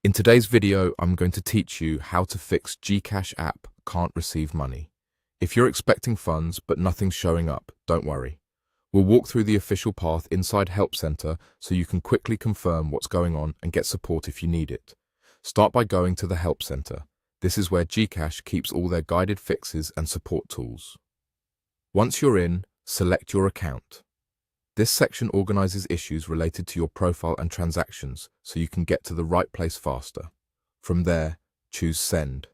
In today's video, I'm going to teach you how to fix GCash app can't receive money. If you're expecting funds but nothing's showing up, don't worry. We'll walk through the official path inside Help Center so you can quickly confirm what's going on and get support if you need it. Start by going to the Help Center. This is where GCash keeps all their guided fixes and support tools. Once you're in, select your account. This section organizes issues related to your profile and transactions so you can get to the right place faster. From there, choose Send.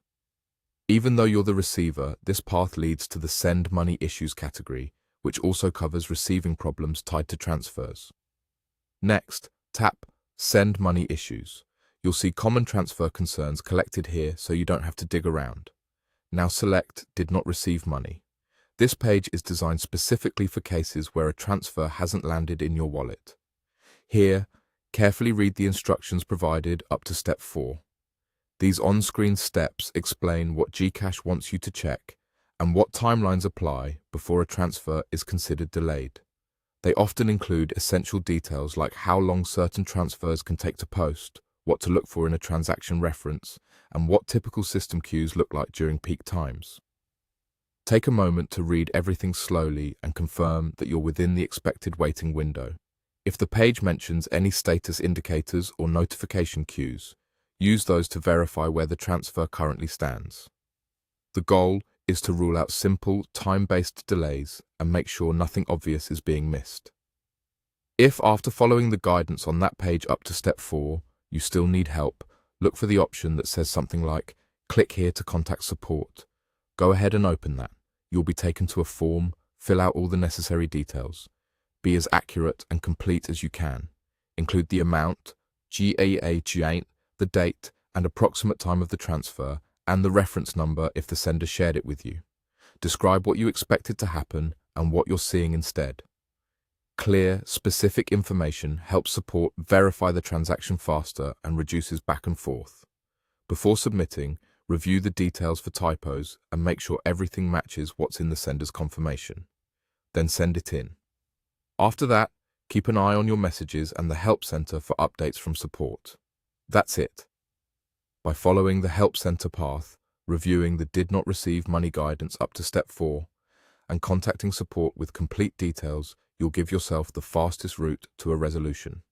Even though you're the receiver, this path leads to the Send Money Issues category, which also covers receiving problems tied to transfers. Next, tap Send Money Issues. You'll see common transfer concerns collected here so you don't have to dig around. Now select Did Not Receive Money. This page is designed specifically for cases where a transfer hasn't landed in your wallet. Here, carefully read the instructions provided up to step 4. These on-screen steps explain what GCash wants you to check and what timelines apply before a transfer is considered delayed. They often include essential details like how long certain transfers can take to post, what to look for in a transaction reference, and what typical system queues look like during peak times. Take a moment to read everything slowly and confirm that you're within the expected waiting window. If the page mentions any status indicators or notification queues, use those to verify where the transfer currently stands. The goal is to rule out simple, time-based delays and make sure nothing obvious is being missed. If after following the guidance on that page up to step 4, you still need help, look for the option that says something like, "Click here to contact support." Go ahead and open that. You'll be taken to a form, fill out all the necessary details. Be as accurate and complete as you can. Include the amount, GAH, the date and approximate time of the transfer, and the reference number if the sender shared it with you. Describe what you expected to happen and what you're seeing instead. Clear, specific information helps support verify the transaction faster and reduces back and forth. Before submitting, review the details for typos and make sure everything matches what's in the sender's confirmation. Then send it in. After that, keep an eye on your messages and the Help Center for updates from support. That's it. By following the Help Center path, reviewing the Did Not Receive Money guidance up to step 4, and contacting support with complete details, you'll give yourself the fastest route to a resolution.